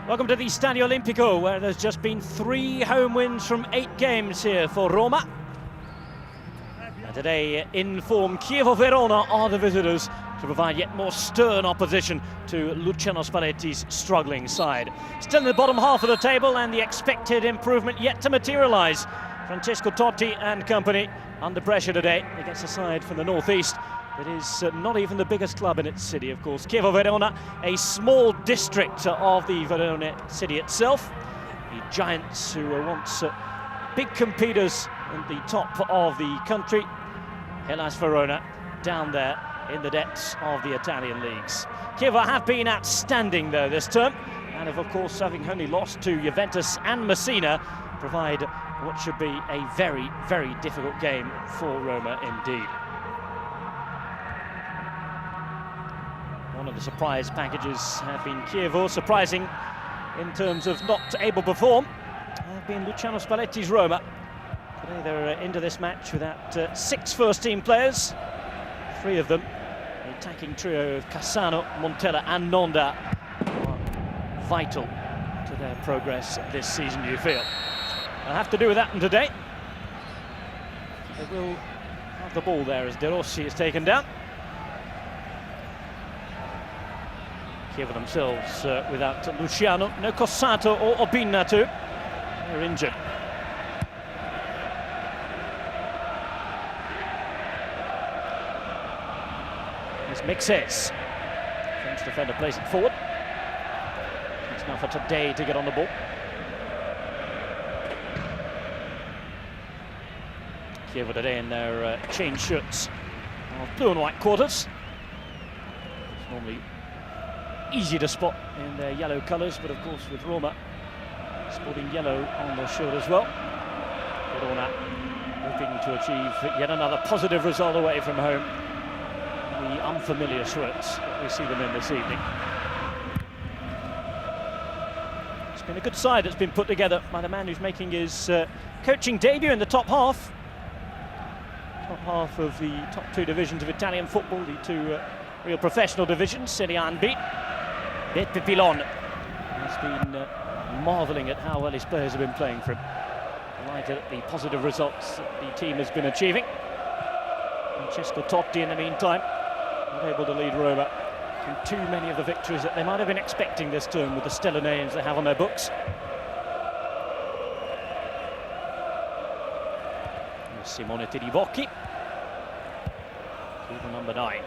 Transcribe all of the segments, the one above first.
Welcome to the Stadio Olimpico, where there's just been 3 home wins from 8 games here for Roma. And today, in form, Chievo Verona are the visitors to provide yet more stern opposition to Luciano Spalletti's struggling side. Still in the bottom half of the table, and the expected improvement yet to materialise. Francesco Totti and company under pressure today against a side from the northeast that is not even the biggest club in its city, of course. Chievo Verona, a small district of the Verona city itself. The Giants, who were once big competitors at the top of the country. Hellas Verona down there in the depths of the Italian leagues. Chievo have been outstanding though this term, and have of course, having only lost to Juventus and Messina, provide what should be a very, very difficult game for Roma indeed. One of the surprise packages have been Chievo. Surprising in terms of not able to perform have been Luciano Spalletti's Roma. Today they're into this match without 6 first-team players. 3 of them, the attacking trio of Cassano, Montella and Nonda, are vital to their progress this season, you feel. They'll have to do with that today. They will have the ball there as De Rossi is taken down. Chievo themselves without Luciano, no Cossato or Obinna too. They're injured. It's Mixes. French defender plays it forward. It's now for Taddei to get on the ball. Chievo today in their chain shirts of blue and white quarters. It's normally easy to spot in their yellow colours, but of course with Roma sporting yellow on their shirt as well. Verona hoping to achieve yet another positive result away from home. The unfamiliar shirts that we see them in this evening. It's been a good side that's been put together by the man who's making his coaching debut in the top half. Top half of the top 2 divisions of Italian football, the 2 real professional divisions, Serie A and B. Beppe Pilon has been marvelling at how well his players have been playing for him. Delighted at the positive results that the team has been achieving. Francesco Totti, in the meantime, not able to lead Roma to too many of the victories that they might have been expecting this term with the stellar names they have on their books. Simone Perrotta, number 9.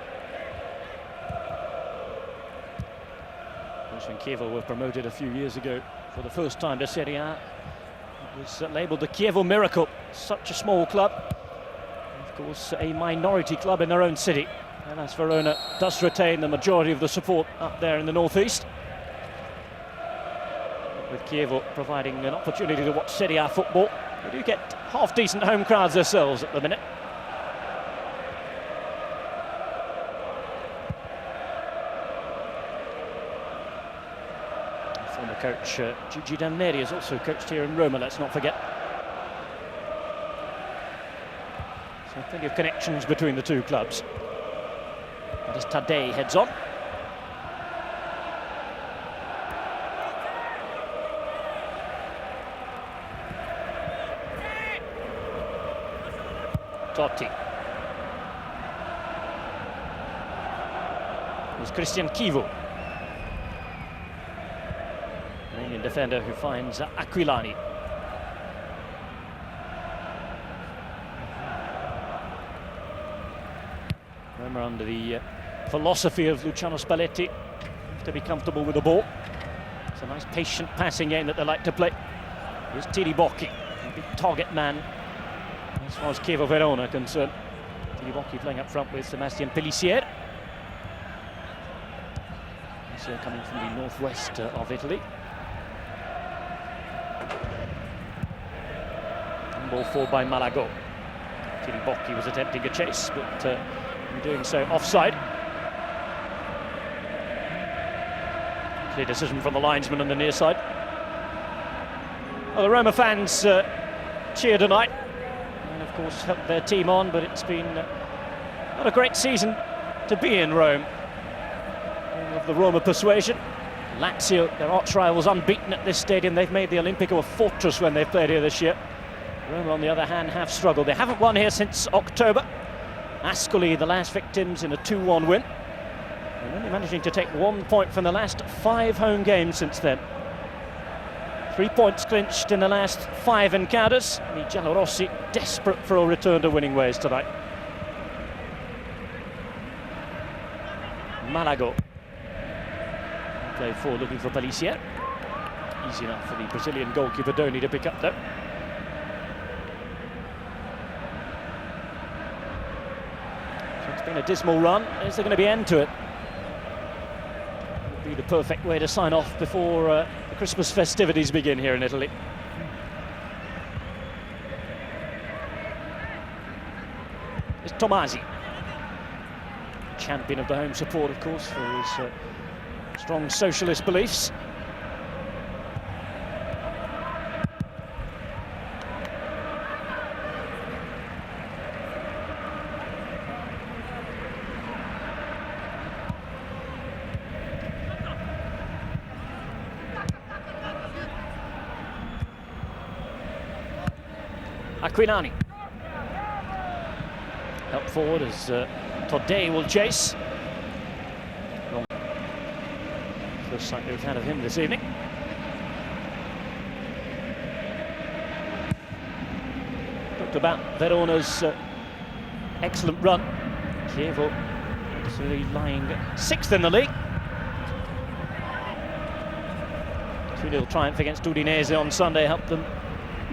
When Chievo were promoted a few years ago for the first time to Serie A, it was labelled the Chievo Miracle. Such a small club, of course a minority club in their own city. And as Verona does retain the majority of the support up there in the northeast, with Chievo providing an opportunity to watch Serie A football. They do get half-decent home crowds themselves at the minute. Former coach Gigi Danneri has also coached here in Roma, let's not forget. So plenty of connections between the 2 clubs. And as Taddei heads on. Totti. It's Christian Chievo. An Indian defender who finds Aquilani. Roma under the philosophy of Luciano Spalletti to be comfortable with the ball. It's a nice patient passing game that they like to play. Here's Tiribocchi, a big target man as far as Chievo Verona are concerned. Tiribocchi playing up front with Sebastian Pellissier. Pellissier coming from the northwest of Italy. And ball forward by Malago. Tiribocchi was attempting a chase, but in doing so offside. Clear decision from the linesman on the near side. Well, the Roma fans cheer tonight. Of course helped their team on, but it's been not a great season to be in Rome. Of the Roma persuasion, Lazio, their arch rivals, unbeaten at this stadium. They've made the Olimpico a fortress when they've played here this year. Roma, on the other hand, have struggled. They haven't won here since October. Ascoli, the last victims, in a 2-1 win. And only managing to take 1 point from the last 5 home games since then. 3 points clinched in the last 5 encounters. The giallorossi desperate for a return to winning ways tonight. Malago. Play forward looking for Pellissier. Easy enough for the Brazilian goalkeeper Doni to pick up though. So it's been a dismal run. Is there going to be an end to it? Would be the perfect way to sign off before the Christmas festivities begin here in Italy. It's Tomasi. Champion of the home support, of course, for his strong socialist beliefs. Aquilani. Help forward as Taddei will chase. First sight we've had of him this evening. Talked about Verona's excellent run. Chievo actually lying 6th in the league. 2-0 triumph against Udinese on Sunday helped them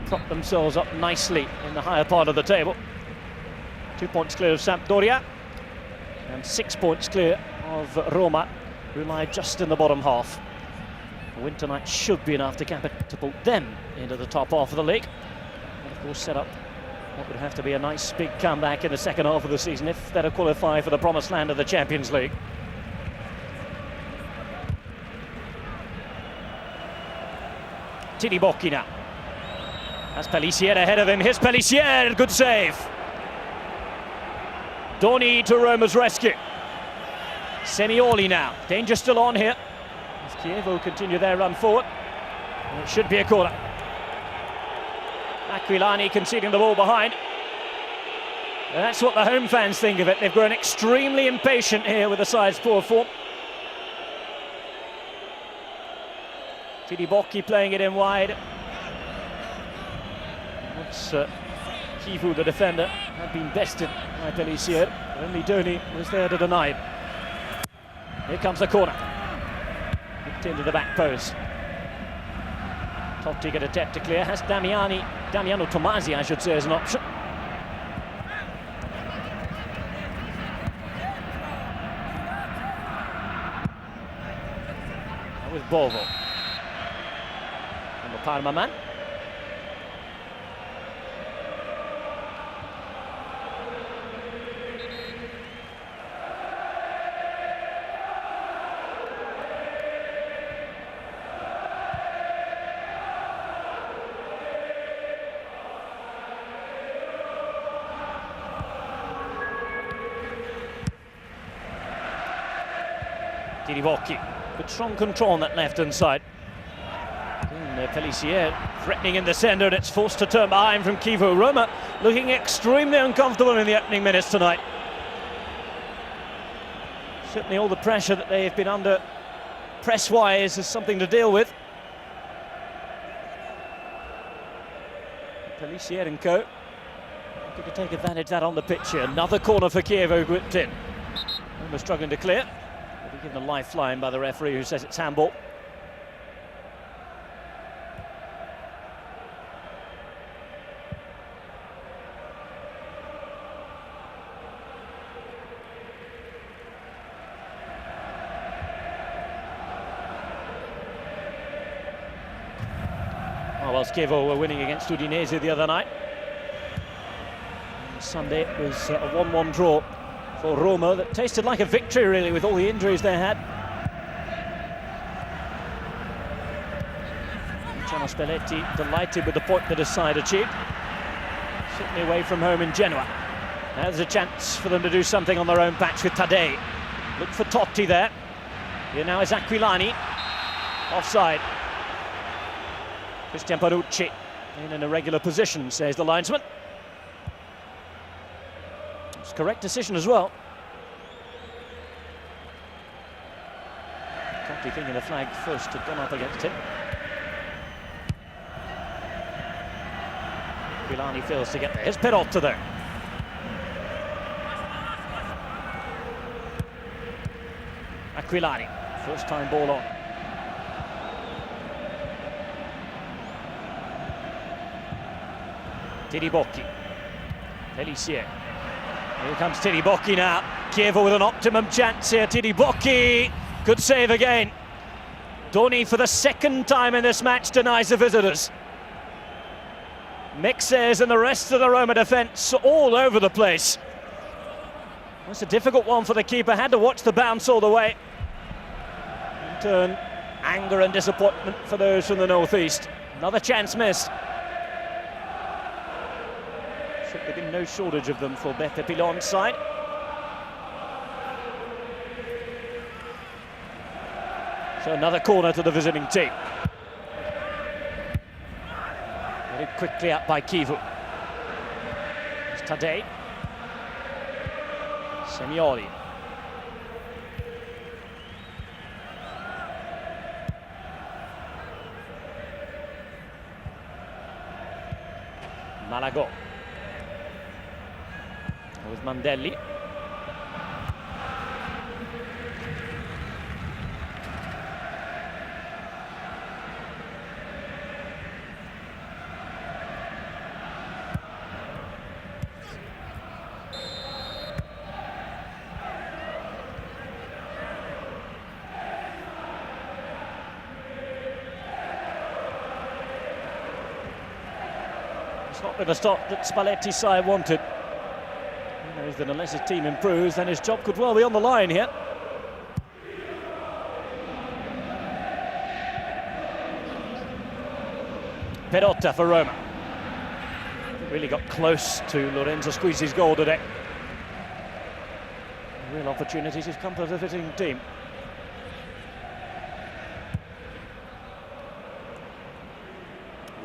prop themselves up nicely in the higher part of the table. 2 points clear of Sampdoria and 6 points clear of Roma, who lie just in the bottom half. A win tonight should be enough to catapult them into the top half of the league. And of course set up what would have to be a nice big comeback in the second half of the season if they're to qualify for the promised land of the Champions League. Tidibocchi now. That's Pellissier ahead of him. Here's Pellissier, good save. Doni to Roma's rescue. Semioli now, danger still on here. As Chievo continue their run forward. And it should be a corner. Aquilani conceding the ball behind. And that's what the home fans think of it. They've grown extremely impatient here with the side's poor form. Tidibocchi playing it in wide. Once Chievo, the defender, had been bested by Pellissier. Only Doni was there to deny him. Here comes the corner. Kicked into the back post. Totti get a tap to clear. Has Damiano Tomasi, I should say, as an option. And with Bovo. And the Parma man. Tidibocchi, good strong control on that left-hand side. And Pellissier threatening in the centre, and it's forced to turn behind from Chievo. Roma looking extremely uncomfortable in the opening minutes tonight. Certainly all the pressure that they've been under press-wise is something to deal with. Pellissier and co. Looking to take advantage of that on the pitch here. Another corner for Chievo whipped in. Roma struggling to clear. Given a lifeline by the referee, who says it's handball. Oh, well, Chievo were winning against Udinese the other night. On Sunday it was a 1-1 draw for Roma that tasted like a victory, really, with all the injuries they had. Luciano Spalletti delighted with the point that his side achieved. Certainly away from home in Genoa. Now there's a chance for them to do something on their own patch with Taddei. Look for Totti there. Here now is Aquilani. Offside. Christian Panucci in an irregular position, says the linesman. It's a correct decision as well. Totti thinking the flag first had gone up against him. Aquilani fails to get there. Here's Perrotta there. Aquilani, first time ball on. Tiribocchi. Pellissier. Here comes Tiribocchi now. Chievo with an optimum chance here. Tiribocchi. Good save again. Doni for the second time in this match denies the visitors. Mixes and the rest of the Roma defence all over the place. That's a difficult one for the keeper. Had to watch the bounce all the way. In turn, anger and disappointment for those from the northeast. Another chance missed. Should have been no shortage of them for Beppe Pilon's side. So another corner to the visiting team. Very quickly up by Chievo. It's Taddei. Semioli. Malagò. With Mandelli. It's not been a stop that Spalletti's side wanted. He knows that unless his team improves, then his job could well be on the line here. Perrotta for Roma. Really got close to Lorenzo Squizzi's goal today. Real opportunities have come for the visiting team.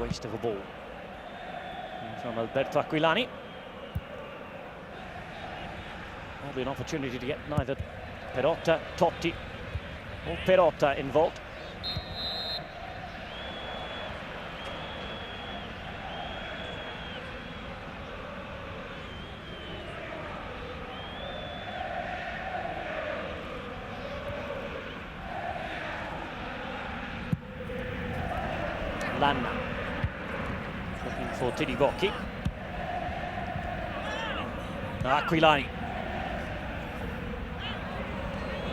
Waste of a ball from Alberto Aquilani. That'll be an opportunity to get neither Perrotta, Totti or Perrotta involved. Lanna looking for Tiribocchi. Aquilani.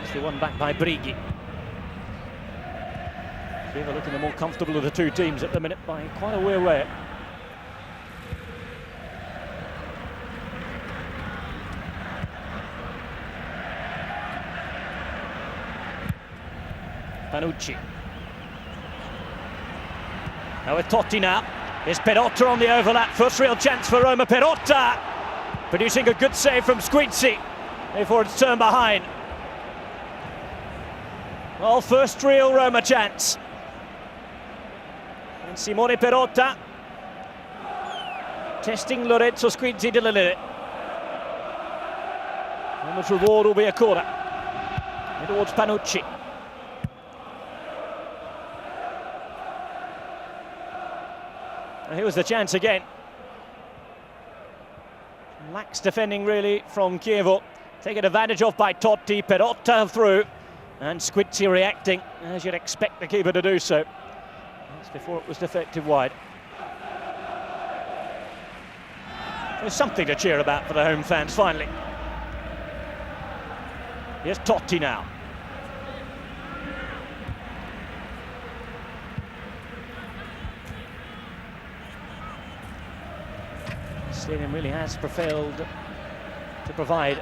It's the one back by Brighi. Chievo looking the more comfortable of the two teams at the minute by quite a way away. Panucci. Now with Totti now. Here's Perrotta on the overlap. First real chance for Roma. Perrotta producing a good save from Squizzi before it's turned behind. Well, first real Roma chance. And Simone Perrotta testing Lorenzo Squizzi to limit it. Roma's reward will be a corner. In towards Panucci. And here was the chance again. Lax defending really from Chievo. Taken advantage of by Totti. Perrotta through. And Squizzi reacting, as you'd expect the keeper to do so. That's before it was deflected wide. There's something to cheer about for the home fans, finally. Here's Totti now. The stadium really has failed to provide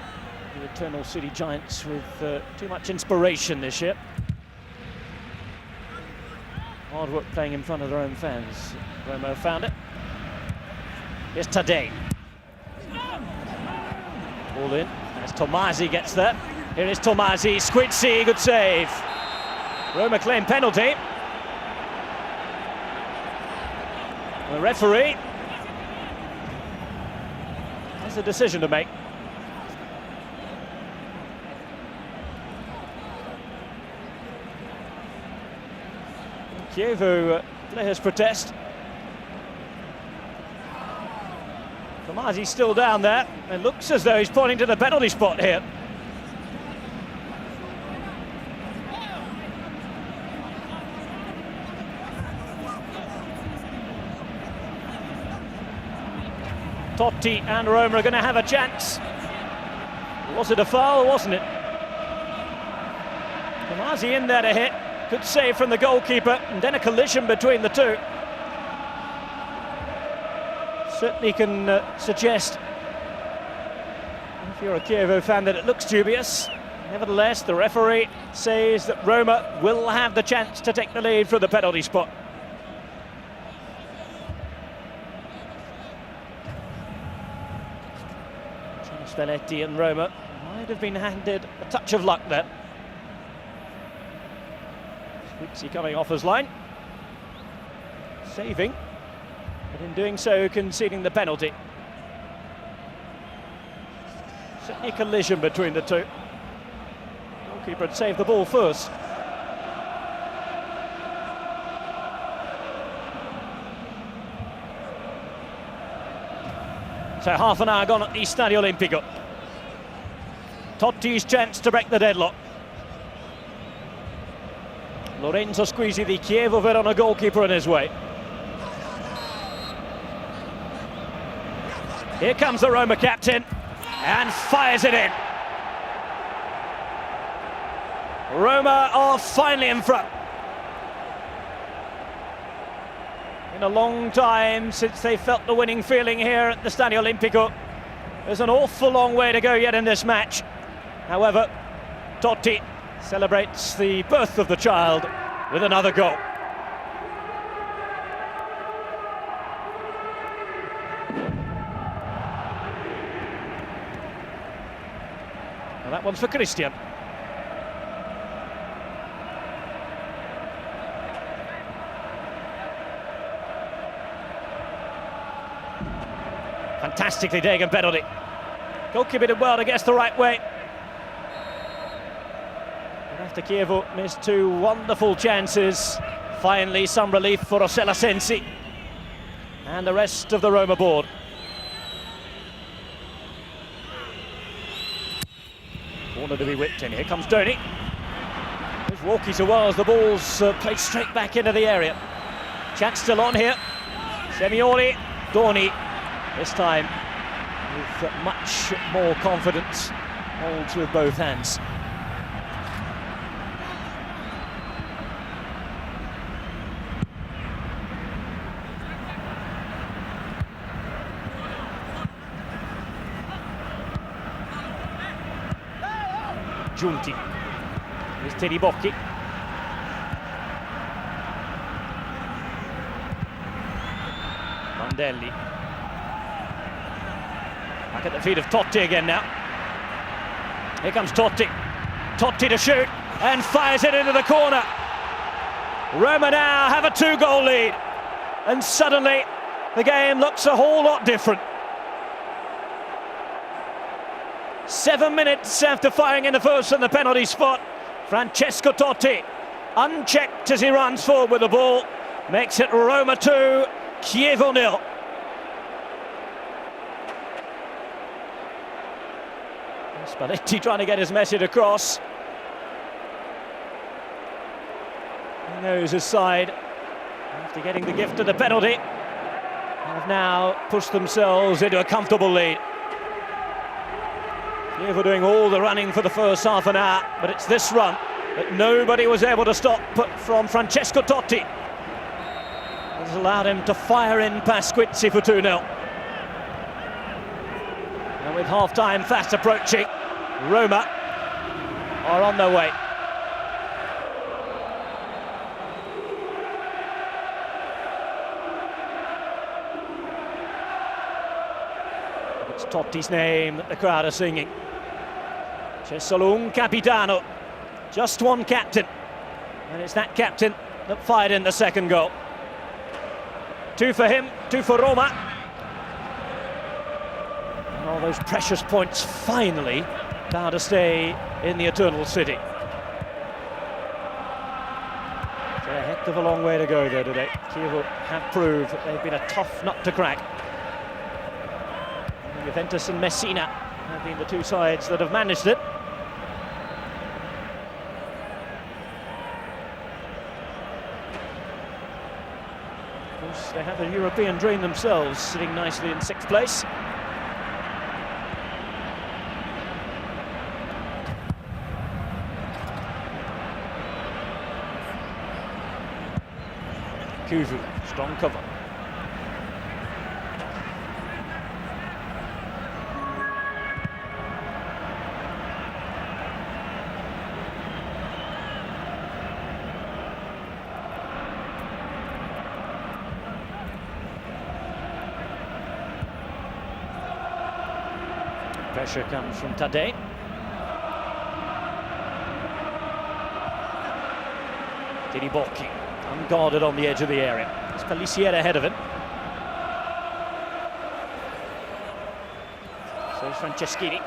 the Eternal City Giants with too much inspiration this year. Hard work playing in front of their own fans. Roma found it. Here's Taddei. Ball in as Tomasi gets there. Here is Tomasi, Squizzi, good save. Roma claim penalty. The referee has a decision to make. Chievo players protest. Tommasi's still down there. It looks as though he's pointing to the penalty spot here. Totti and Roma are going to have a chance. Was it a foul, wasn't it? Tommasi in there to hit. Good save from the goalkeeper, and then a collision between the two. Certainly can suggest, if you're a Chievo fan, that it looks dubious. Nevertheless, the referee says that Roma will have the chance to take the lead from the penalty spot. Spalletti and Roma might have been handed a touch of luck there. Squeaksy coming off his line, saving, but in doing so conceding the penalty. Certainly a collision between the two. Goalkeeper had saved the ball first. So half an hour gone at the Stadio Olimpico. Totti's chance to break the deadlock. Lorenzo Squeezy, the Chievo Verona goalkeeper, in his way. Here comes the Roma captain and fires it in. Roma are finally in front. In a long time since they felt the winning feeling here at the Stadio Olimpico. There's an awful long way to go yet in this match. However, Totti celebrates the birth of the child with another goal. Well, that one's for Christian. Fantastically taken penalty. Goalkeeper did well to guess the right way. And after Chievo missed two wonderful chances, finally some relief for Rossella Sensi and the rest of the Roma board. Corner to be whipped in. Here comes Doni. There's walkies a while as the ball's played straight back into the area. Chance still on here. Semioli, Doni. This time with much more confidence, holds with both hands. Giunti, here's Teddy Bocchi. Mandelli. Back at the feet of Totti again now. Here comes Totti. Totti to shoot and fires it into the corner. Roma now have a 2-goal lead. And suddenly the game looks a whole lot different. 7 minutes after firing in the first from the penalty spot, Francesco Totti, unchecked as he runs forward with the ball, makes it Roma 2, Chievo 0. Spalletti trying to get his message across. He knows his side, after getting the gift of the penalty, have now pushed themselves into a comfortable lead. Chievo doing all the running for the first half an hour, but it's this run that nobody was able to stop from Francesco Totti. Has allowed him to fire in past Squeaksy for 2-0. And with half-time fast approaching, Roma are on their way. It's Totti's name that the crowd are singing. C'è solo un capitano, just one captain, and it's that captain that fired in the second goal. 2 for him, 2 3-2 for Roma. And all those precious points finally bound to stay in the Eternal City. It's a heck of a long way to go there today. Chievo have proved that they've been a tough nut to crack. And Juventus and Messina have been the two sides that have managed it. Of course, they have a European dream themselves, sitting nicely in 6th place. Chievo, strong cover. Pressure comes from Taddei. Tiribocchi, unguarded on the edge of the area. It's Pellissier ahead of him. So Franceschini.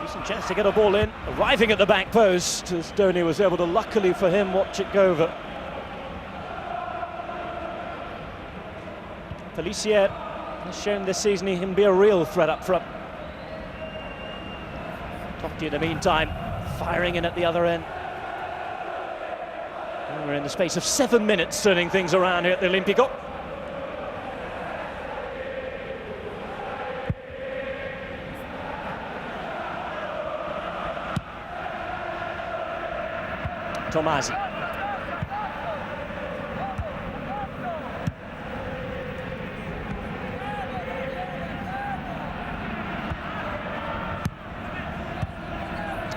Decent chance to get a ball in. Arriving at the back post as Taddei was able to, luckily for him, watch it go over. Pellissier has shown this season he can be a real threat up front. Totti in the meantime, firing in at the other end. And we're in the space of 7 minutes turning things around here at the Olimpico. Tomasi.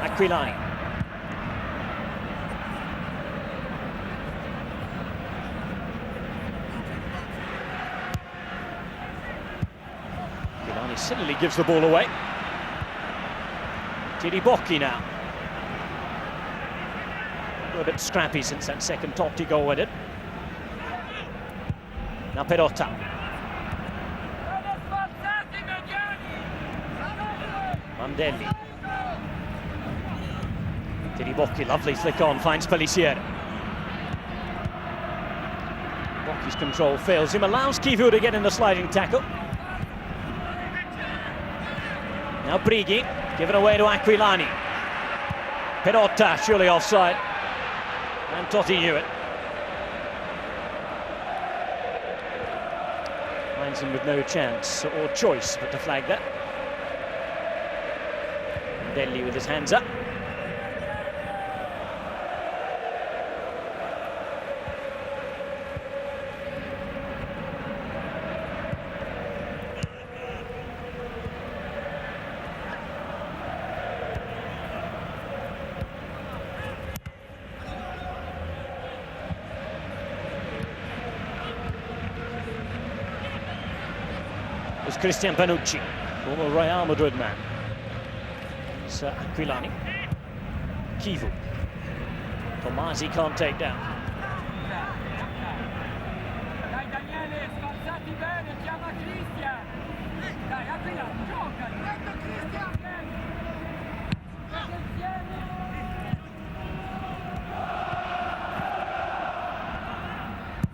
Aquilani. Aquilani suddenly gives the ball away. Tiribocchi now. A bit scrappy since that second Totti goal with it. Now Perrotta. Mandelli. Tiribocchi, lovely flick on, finds Pellissier. Bocchi's control fails him, allows Chievo to get in the sliding tackle. Now Brighi, given away to Aquilani. Perrotta, surely offside. And Totti knew it. Finds him with no chance or choice but to flag that. Mandelli with his hands up. Was Christian Panucci, former Real Madrid man. It's Aquilani. Chievo. Tomasi can't take down.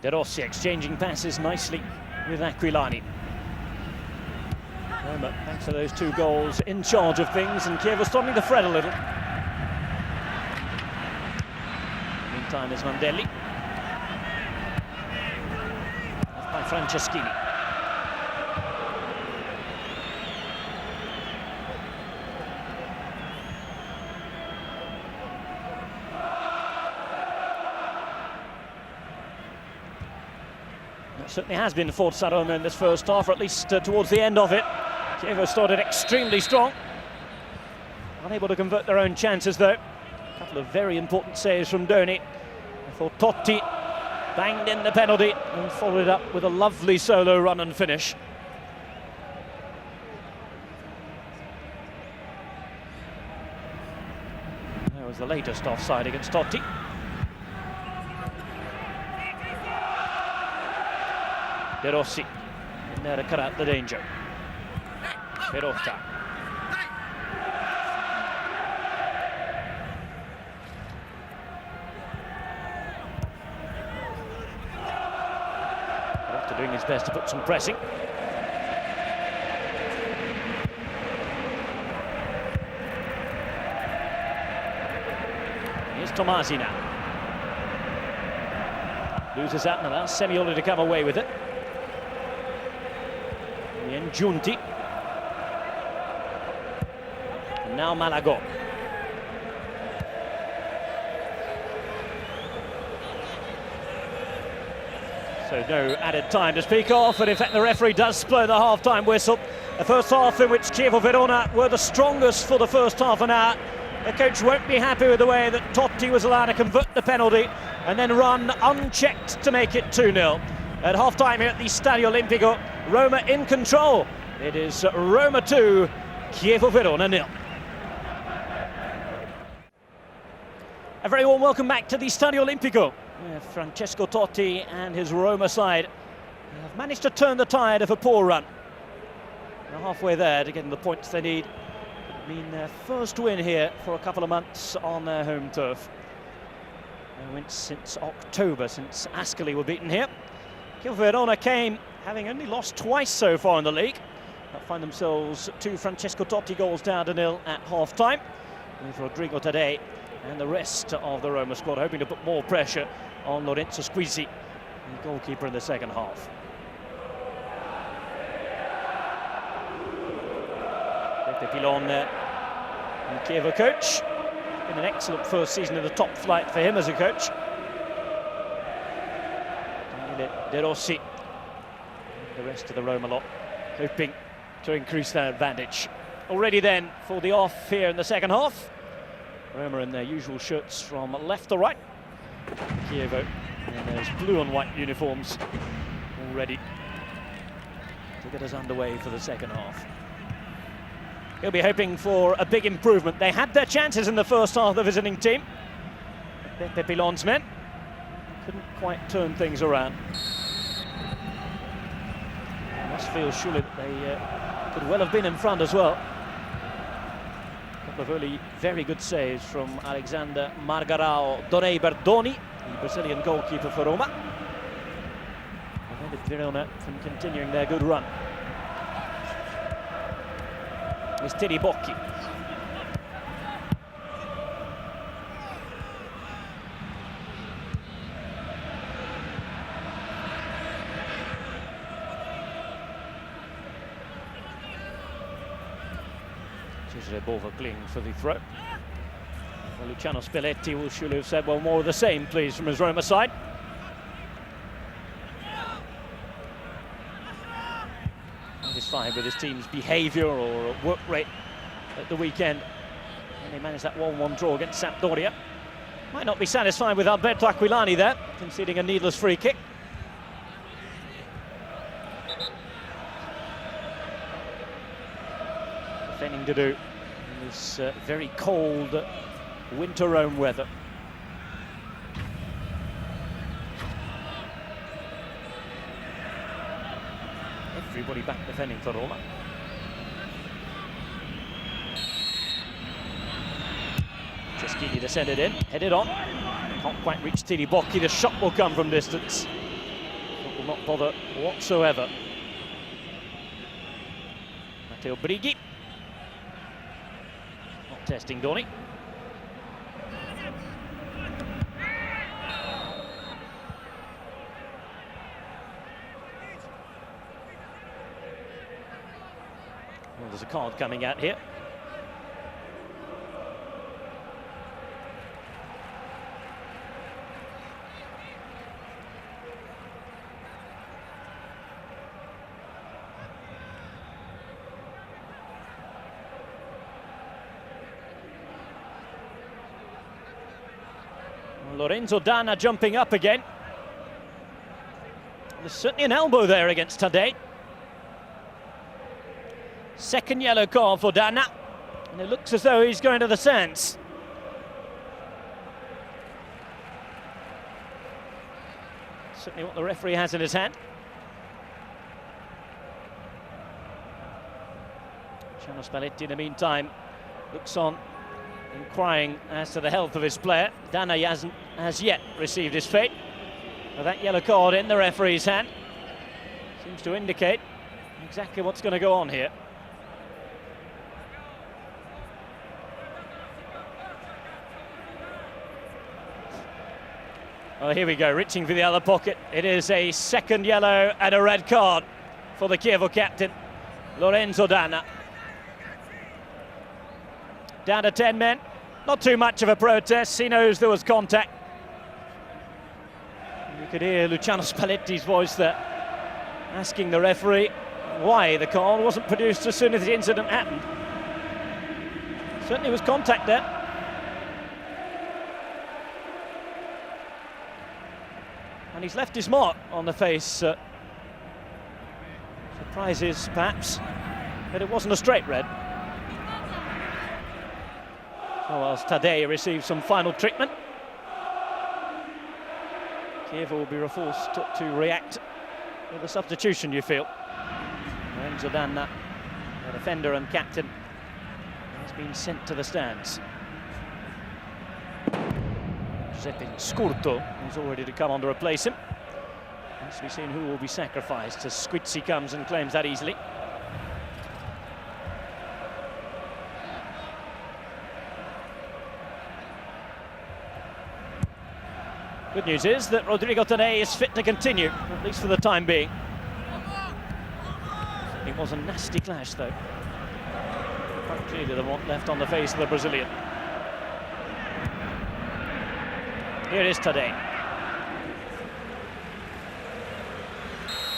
De Rossi exchanging passes nicely with Aquilani. Roma, thanks to those 2 goals, in charge of things, and Chievo starting to fret a little. Meantime is Mandelli. Left by Franceschini. It certainly has been Forza Roma in this first half, or at least towards the end of it. Chievo started extremely strong. Unable to convert their own chances, though. A couple of very important saves from Doni. I thought Totti banged in the penalty and followed it up with a lovely solo run and finish. That was the latest offside against Totti. De Rossi in there to cut out the danger. Perrotta. Perrotta doing his best to put some pressing. Here's Tomasi now. Loses that, and that's Semioli to come away with it. Giunti. And now Malagò. So no added time to speak of, and in fact the referee does blow the half-time whistle. The first half in which Chievo Verona were the strongest for the first half an hour. The coach won't be happy with the way that Totti was allowed to convert the penalty and then run unchecked to make it 2-0. At half-time here at the Stadio Olimpico, Roma in control. It is Roma 2, Chievo Verona 0. A very warm welcome back to the Stadio Olimpico. Francesco Totti and his Roma side have managed to turn the tide of a poor run. They're halfway there to getting the points they need. It'll mean their first win here for a couple of months on their home turf. They went since October, since Ascoli were beaten here. Chievo Verona came having only lost twice so far in the league. They'll find themselves 2 Francesco Totti goals down to 0 at half-time, with Rodrigo Taddei and the rest of the Roma squad hoping to put more pressure on Lorenzo Squizzi, the goalkeeper in the second half. Pepe Pilon, the Chievo coach. Been an excellent first season in the top flight for him as a coach. De Rossi, the rest of the Roma lot hoping to increase their advantage. Already then for the off here in the second half. Roma in their usual shirts from left to right. Chievo in those blue and white uniforms already to get us underway for the second half. He'll be hoping for a big improvement. They had their chances in the first half, the visiting team. Pepe Pilon's men couldn't quite turn things around. I must feel surely that they could well have been in front as well. A couple of early very good saves from Alexander Margarao Donei Berdoni, the Brazilian goalkeeper for Roma. Prevented Verona from continuing their good run. It's Tiri Bocchi. Cesare Bova clean for the throw. Well, Luciano Spalletti will surely have said, well, more of the same, please, from his Roma side. Satisfied with his team's behaviour or work rate at the weekend. And they managed that 1-1 draw against Sampdoria. Might not be satisfied with Alberto Aquilani there, conceding a needless free kick. Defending to do in this very cold winter Rome weather. Everybody back defending for Roma. Ceschini to send it in, headed on. Can't quite reach Tiri Bocchi. The shot will come from distance. It will not bother whatsoever. Matteo Brighi. Not testing Doni. Well, there's a card coming out here. Lorenzo Dana jumping up again. There's certainly an elbow there against Taddei. Second yellow card for Dana, and it looks as though he's going to the sands. Certainly what the referee has in his hand. Luciano Spalletti, in the meantime, looks on, inquiring as to the health of his player. Taddei hasn't as yet received his fate. With that yellow card in the referee's hand, seems to indicate exactly what's going to go on here. Well, here we go, reaching for the other pocket. It is a second yellow and a red card for the Chievo captain, Lorenzo Danna. Down to 10 men. Not too much of a protest. He knows there was contact. You could hear Luciano Spalletti's voice there, asking the referee why the card wasn't produced as soon as the incident happened. Certainly was contact there. And he's left his mark on the face. Surprises, perhaps, but it wasn't a straight red. So whilst Taddei receives some final treatment, Chievo will be forced to react with a substitution, you feel. Lorenzo Danna, the defender and captain, has been sent to the stands. Giuseppe Scurto is already to come on to replace him. Remains to be seen who will be sacrificed as Squizzi comes and claims that easily. Good news is that Rodrigo Taddei is fit to continue, at least for the time being. It was a nasty clash, though. Quite clearly the one left on the face of the Brazilian. Here is Taddei.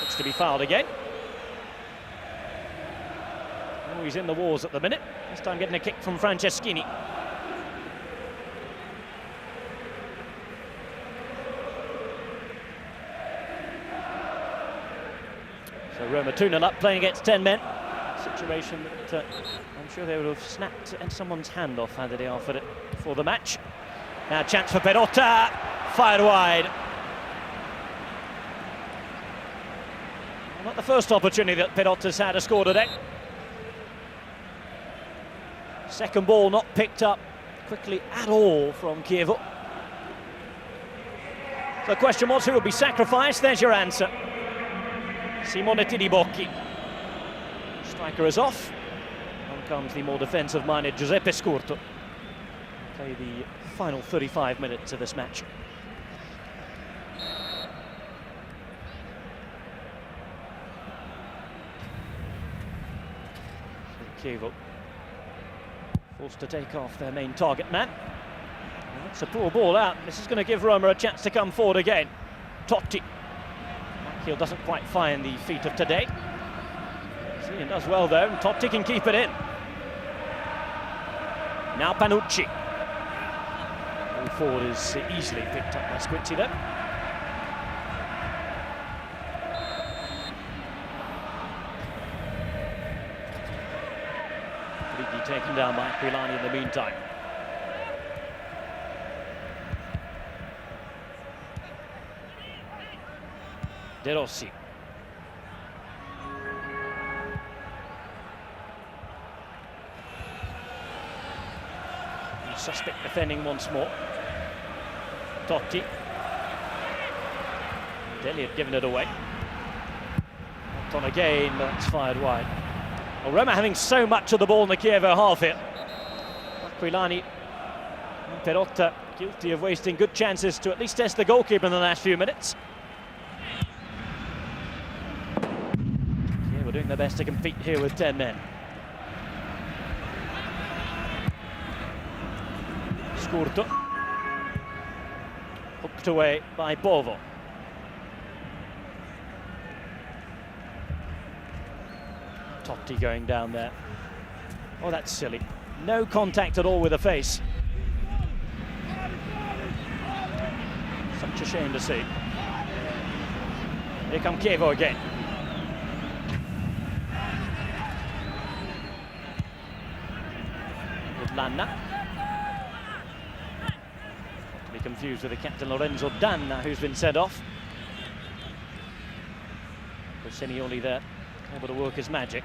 Looks to be fouled again. Oh, he's in the wars at the minute. This time getting a kick from Franceschini. So Roma 2-0 up, playing against 10 men. Situation that I'm sure they would have snapped someone's hand off had they offered it before the match. Now chance for Perrotta, fired wide. Well, not the first opportunity that Perrotta's had to score today. Second ball not picked up quickly at all from Chievo. So the question was, who will be sacrificed? There's your answer. Simone Perrotta. Striker is off. On comes the more defensive-minded Giuseppe Scurto. Play the final 35 minutes of this match. So Chievo forced to take off their main target man. And that's a poor ball out. This is going to give Roma a chance to come forward again. Totti. Heel doesn't quite find the feet of Taddei. He does well though, and Totti can keep it in. Now Panucci. Ball forward is easily picked up by Squizzi though. Completely taken down by Aquilani in the meantime. De Rossi. Suspect defending once more. Totti. Deli had given it away. Not on again, but it's fired wide. Well, Roma having so much of the ball in the Chievo half here. Aquilani and Perrotta guilty of wasting good chances to at least test the goalkeeper in the last few minutes. Chievo doing their best to compete here with 10 men. Scurto. Hooked away by Bovo. Totti going down there. Oh, that's silly. No contact at all with the face. Such a shame to see. Here come Chievo again. With Lanna. Confused with the captain Lorenzo Danna, who's been sent off. With Simeone there, able to work his magic.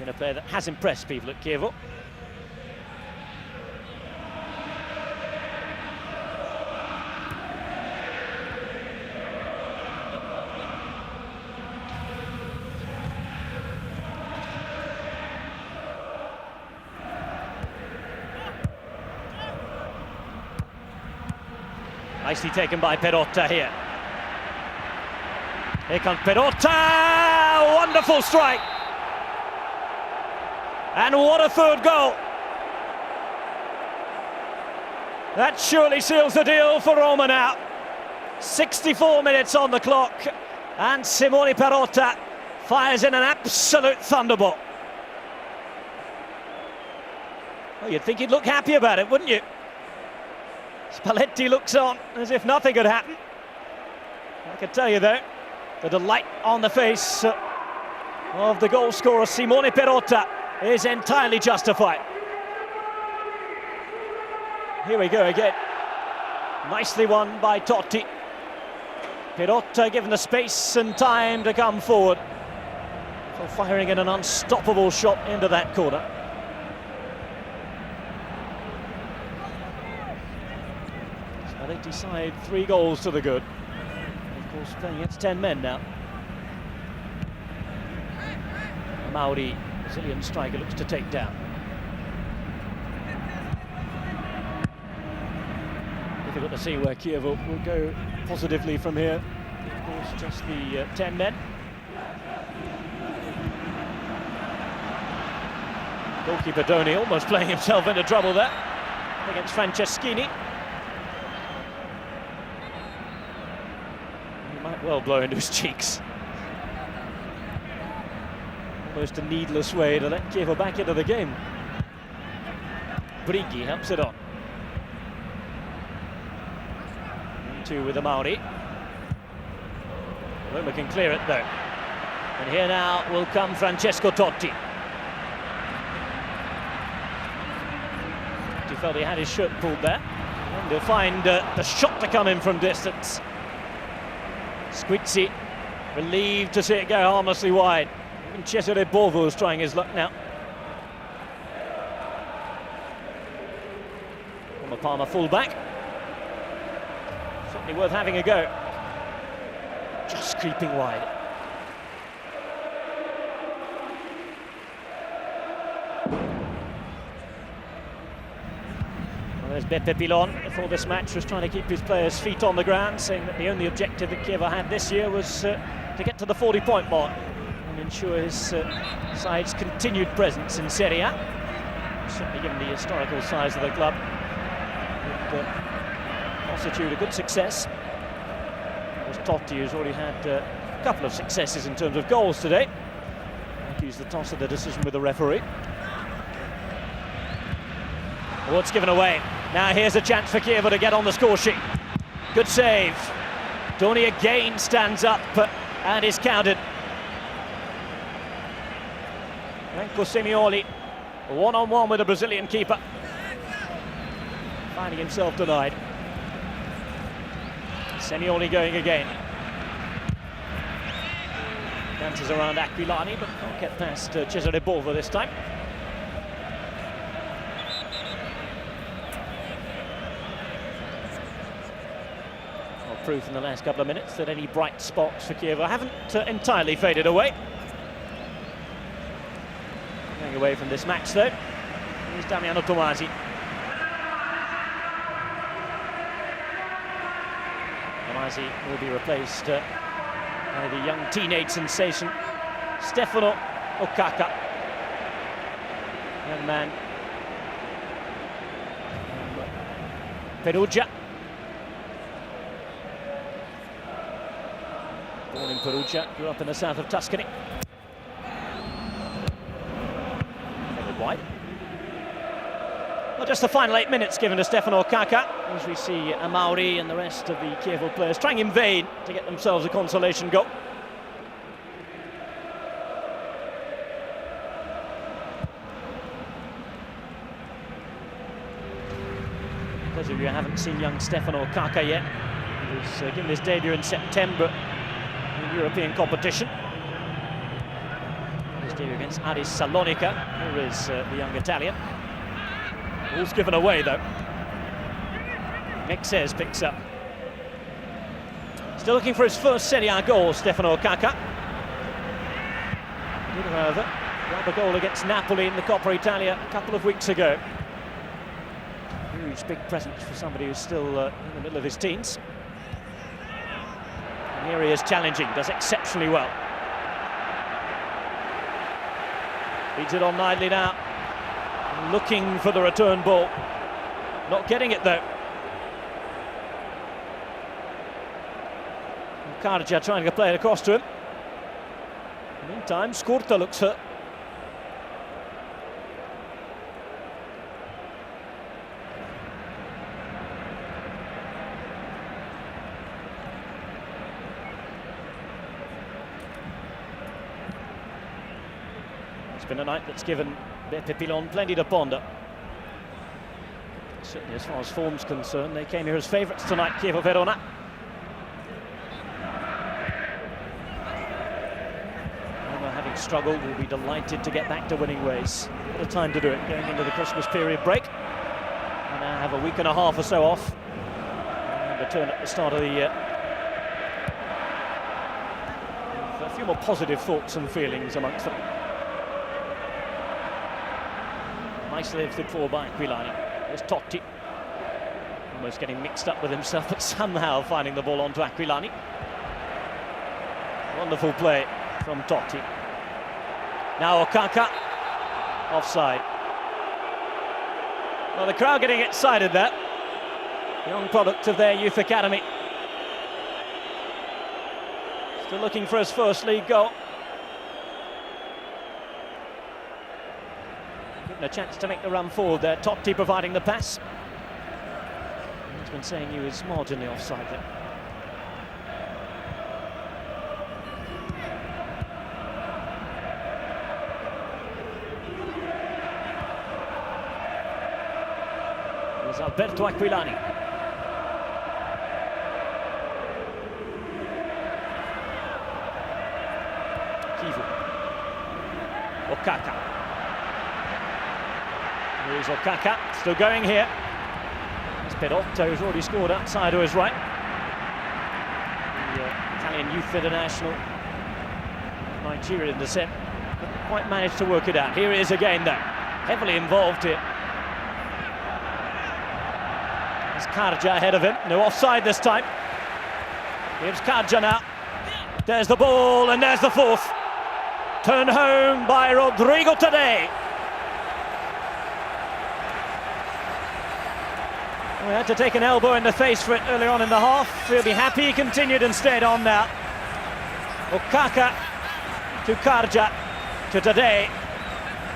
been a player that has impressed people at Chievo. Nicely taken by Perrotta here. Here comes Perrotta! Wonderful strike! And what a third goal! That surely seals the deal for Roma now. 64 minutes on the clock, and Simone Perrotta fires in an absolute thunderbolt. Well, you'd think he'd look happy about it, wouldn't you? Spalletti looks on as if nothing had happened. I can tell you though, the delight on the face of the goal scorer Simone Perrotta is entirely justified. Here we go again. Nicely won by Totti. Perrotta given the space and time to come forward for firing in an unstoppable shot into that corner. Spalletti side 3 goals to the good. Of course, playing against 10 men now. Mauri, Brazilian striker, looks to take down. Difficult to see where Chievo will go positively from here. Of course, just the 10 men. Goalkeeper Doni almost playing himself into trouble there against Franceschini. He might well blow into his cheeks. Almost a needless way to let Chievo back into the game. Brighi helps it on. 1-2 with Mauri. Roma can clear it though. And here now will come Francesco Totti. He felt he had his shirt pulled there. And he'll find the shot to come in from distance. Squizzi relieved to see it go harmlessly wide. Even Cesare Borvo is trying his luck now. From a Palmer fullback. Certainly worth having a go. Just creeping wide. Well, there's Beppe Pilon before this match was trying to keep his players' feet on the ground, saying that the only objective that Chievo had this year was to get to the 40-point mark and ensure his side's continued presence in Serie A. Certainly, given the historical size of the club, would constitute a good success. Totti has already had a couple of successes in terms of goals today. Argues the toss of the decision with the referee. Oh, it's given away. Now here's a chance for Chievo to get on the score sheet. Good save. Doni again stands up and is counted. Franco Semioli, one-on-one with the Brazilian keeper. Finding himself denied. Semioli going again. Dances around Aquilani, but can't get past Cesare Borvo this time. Well, proof in the last couple of minutes that any bright spots for Chievo haven't entirely faded away. Going away from this match though, here's Damiano Tomasi. Tomasi will be replaced by the young teenage sensation Stefano Okaka. Young man. Perugia. Born in Perugia, grew up in the south of Tuscany. Wide. Well, just the final 8 minutes given to Stefano Okaka, as we see Mauri and the rest of the Chievo players trying in vain to get themselves a consolation goal. Those of you who haven't seen young Stefano Okaka yet, he was given his debut in September in European competition. His debut against Aris Salonika. Here is the young Italian. Ball's given away though. Mexes picks up. Still looking for his first Serie A goal, Stefano Kaka. Did however grab a goal against Napoli in the Coppa Italia a couple of weeks ago. Huge big presence for somebody who's still in the middle of his teens. And here he is challenging, does exceptionally well. Feeds it on nicely now. Looking for the return ball. Not getting it though. Karja trying to play it across to him. Meantime, Skurta looks hurt. It's been a night that's given Beppe Pilon plenty to ponder. Certainly as far as form's concerned, they came here as favourites tonight, Chievo Verona. Having struggled, will be delighted to get back to winning ways. A bit of time to do it, going into the Christmas period break. And now have a week and a half or so off. And return at the start of the year. With a few more positive thoughts and feelings amongst them. Nicely lifted forward by Aquilani. There's Totti. Almost getting mixed up with himself, but somehow finding the ball onto Aquilani. Wonderful play from Totti. Now Okaka, offside. Well, the crowd getting excited there. Young product of their youth academy. Still looking for his first league goal. Given a chance to make the run forward there. Totti providing the pass. He's been saying he was marginally offside there. Alberto Aquilani. Chievo. Okaka. Here's Okaka, still going here. It's Perrotta, who's already scored outside to his right. The Italian youth international, Nigerian descent, couldn't quite managed to work it out. Here he is again though, heavily involved here. Karja ahead of him, no offside this time. Here's Karja now. There's the ball and there's the fourth. Turned home by Rodrigo Taddei. We had to take an elbow in the face for it earlier on in the half. He'll be happy he continued and stayed on now. Okaka to Karja to Taddei,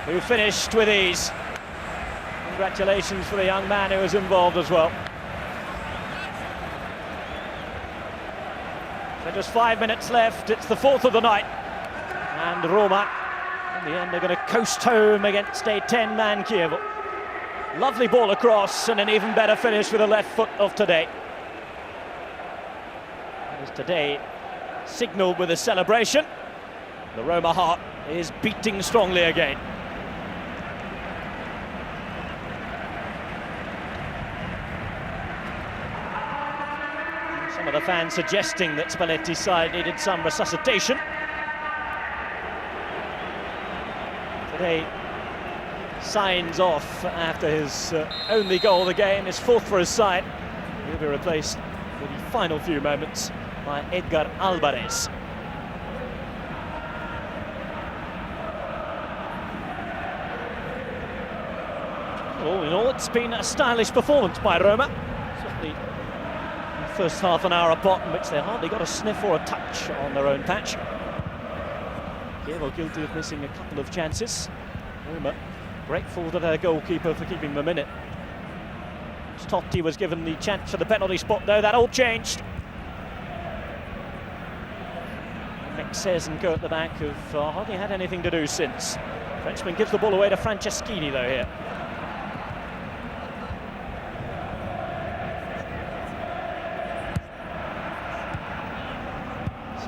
who finished with ease. Congratulations for the young man who was involved as well. So just 5 minutes left, it's the fourth of the night. And Roma, in the end, they're going to coast home against a 10-man Chievo. Lovely ball across and an even better finish with the left foot of Taddei. As Taddei signalled with a celebration, the Roma heart is beating strongly again. Some of the fans suggesting that Spalletti's side needed some resuscitation. Taddei signs off after his only goal of the game, his fourth for his side. He'll be replaced for the final few moments by Edgar Alvarez. All in all, it's been a stylish performance by Roma. Certainly first half an hour apart, in which they hardly got a sniff or a touch on their own patch. Chievo guilty of missing a couple of chances. Roma grateful to their goalkeeper for keeping them in it. Totti was given the chance for the penalty spot though, that all changed. Mexes and Go at the back have hardly had anything to do since. Frenchman gives the ball away to Franceschini though here.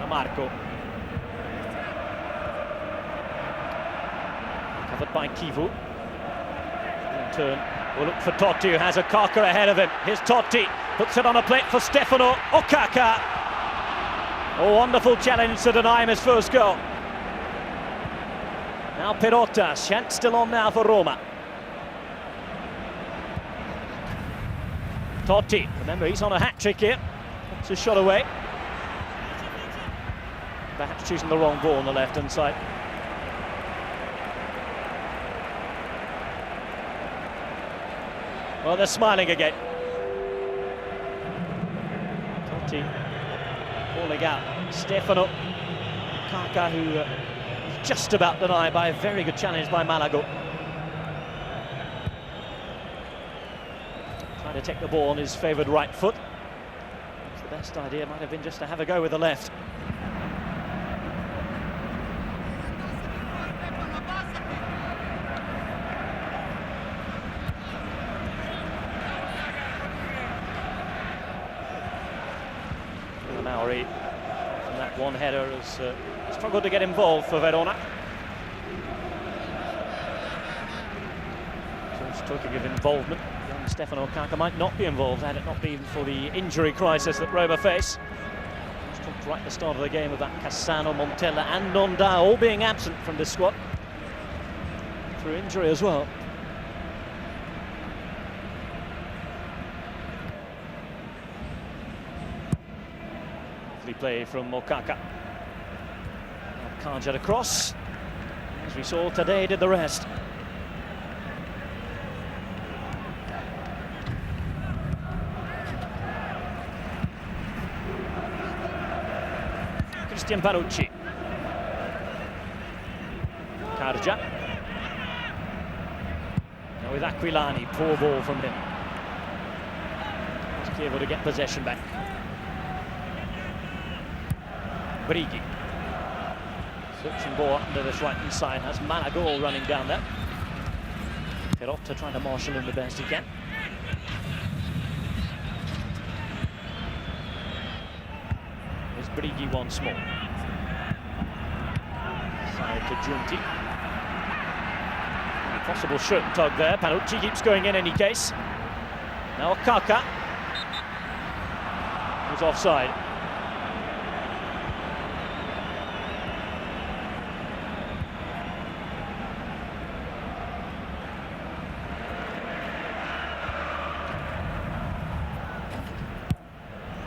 Marco. by Chievo. In turn, we'll look for Totti, who has a Kaka ahead of him. Here's Totti, puts it on a plate for Stefano Okaka. A wonderful challenge to deny him his first goal. Now Perrotta, chance still on now for Roma. Totti, remember he's on a hat-trick here. It's a shot away. Perhaps choosing the wrong ball on the left-hand side. Well, they're smiling again. Totti falling out. Stefano Kaka, who was just about denied by a very good challenge by Malago. Trying to take the ball on his favoured right foot. That's the best idea, might have been just to have a go with the left. Maori from that one header has struggled to get involved for Verona. Just talking of involvement, young Stefano Kaka might not be involved had it not been for the injury crisis that Roma face. Just talked right at the start of the game about Cassano, Montella and Nonda all being absent from this squad through injury as well. Play from Okaka. Can't get across. As we saw, Taddei did the rest. Christian Panucci. Karja. Now with Aquilani, poor ball from him. Chievo to get possession back. Brighi. Searching ball under this right-hand side, has Malago running down there. Perrotta trying to marshal him the best he can. There's Brighi once more. Side to Giunti. Possible shirt and tug there. Panucci keeps going in any case. Now Okaka. Who's offside.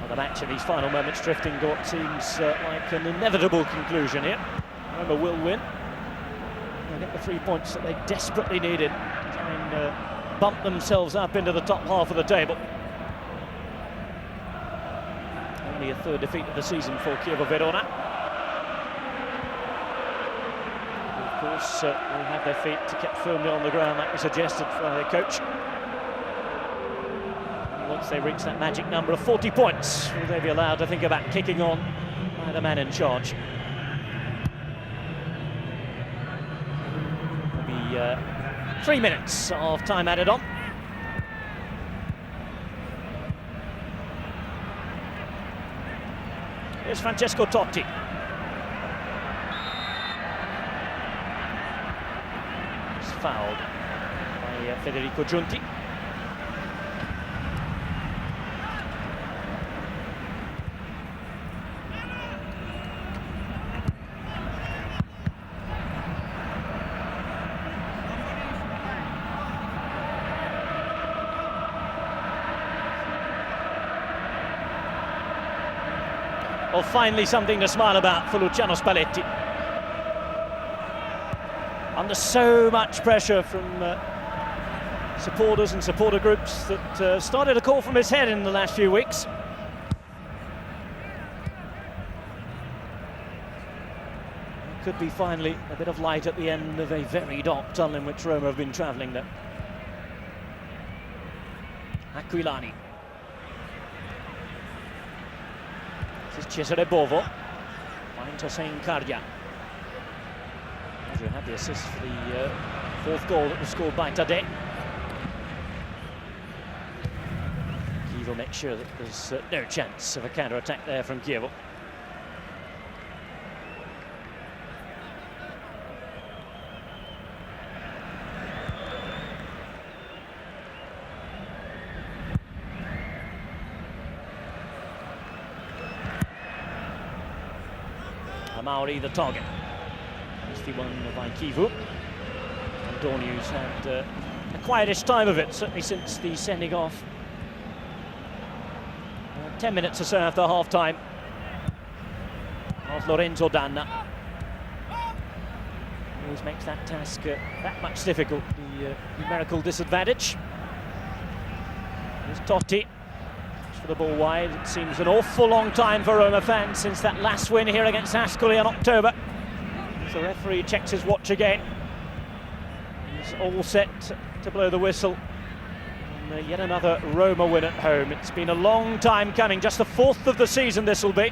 The match in these final moments drifting to what seems like an inevitable conclusion here. Roma will win. They'll get the 3 points that they desperately needed to try and bump themselves up into the top half of the table. Only a third defeat of the season for Chievo Verona. Of course, will have their feet kept firmly on the ground, like we suggested by their coach. Once they reach that magic number of 40 points, will they be allowed to think about kicking on by the man in charge? There'll be 3 minutes of time added on. Here's Francesco Totti. He's fouled by Federico Giunti. Well, finally something to smile about for Luciano Spalletti. Under so much pressure from supporters and supporter groups that started to call from his head in the last few weeks. Could be finally a bit of light at the end of a very dark tunnel in which Roma have been travelling there. Aquilani. This is Cesare Bovo. Finds Hossein Karja. Andrew had the assist for the fourth goal that was scored by Taddei. Chievo makes sure that there's no chance of a counter-attack there from Chievo. Mauri the target. It's the one by Chievo. And Dornius had the quietest time of it, certainly since the sending off. 10 minutes or so after half-time of Lorenzo Danna. Always makes that task that much difficult, the numerical disadvantage. There's Totti for the ball wide. It seems an awful long time for Roma fans since that last win here against Ascoli in October. So the referee checks his watch again. He's all set to blow the whistle. And yet another Roma win at home. It's been a long time coming, just the fourth of the season this will be.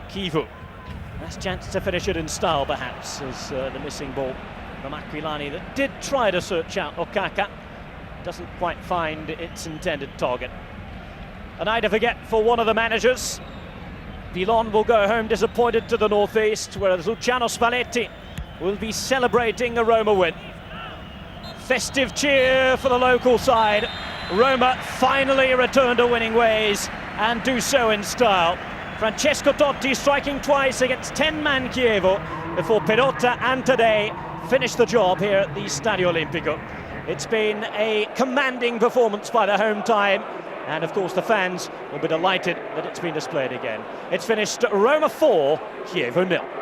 Chievo, last chance to finish it in style perhaps, as the missing ball from Aquilani that did try to search out Okaka. Doesn't quite find its intended target. A night to forget for one of the managers. Pilon will go home disappointed to the northeast, whereas Luciano Spalletti will be celebrating a Roma win. Festive cheer for the local side. Roma finally return to winning ways and do so in style. Francesco Totti striking twice against 10-man Chievo before Perrotta and Taddei finish the job here at the Stadio Olimpico. It's been a commanding performance by the home team, and of course the fans will be delighted that it's been displayed again. It's finished Roma 4, Chievo 0.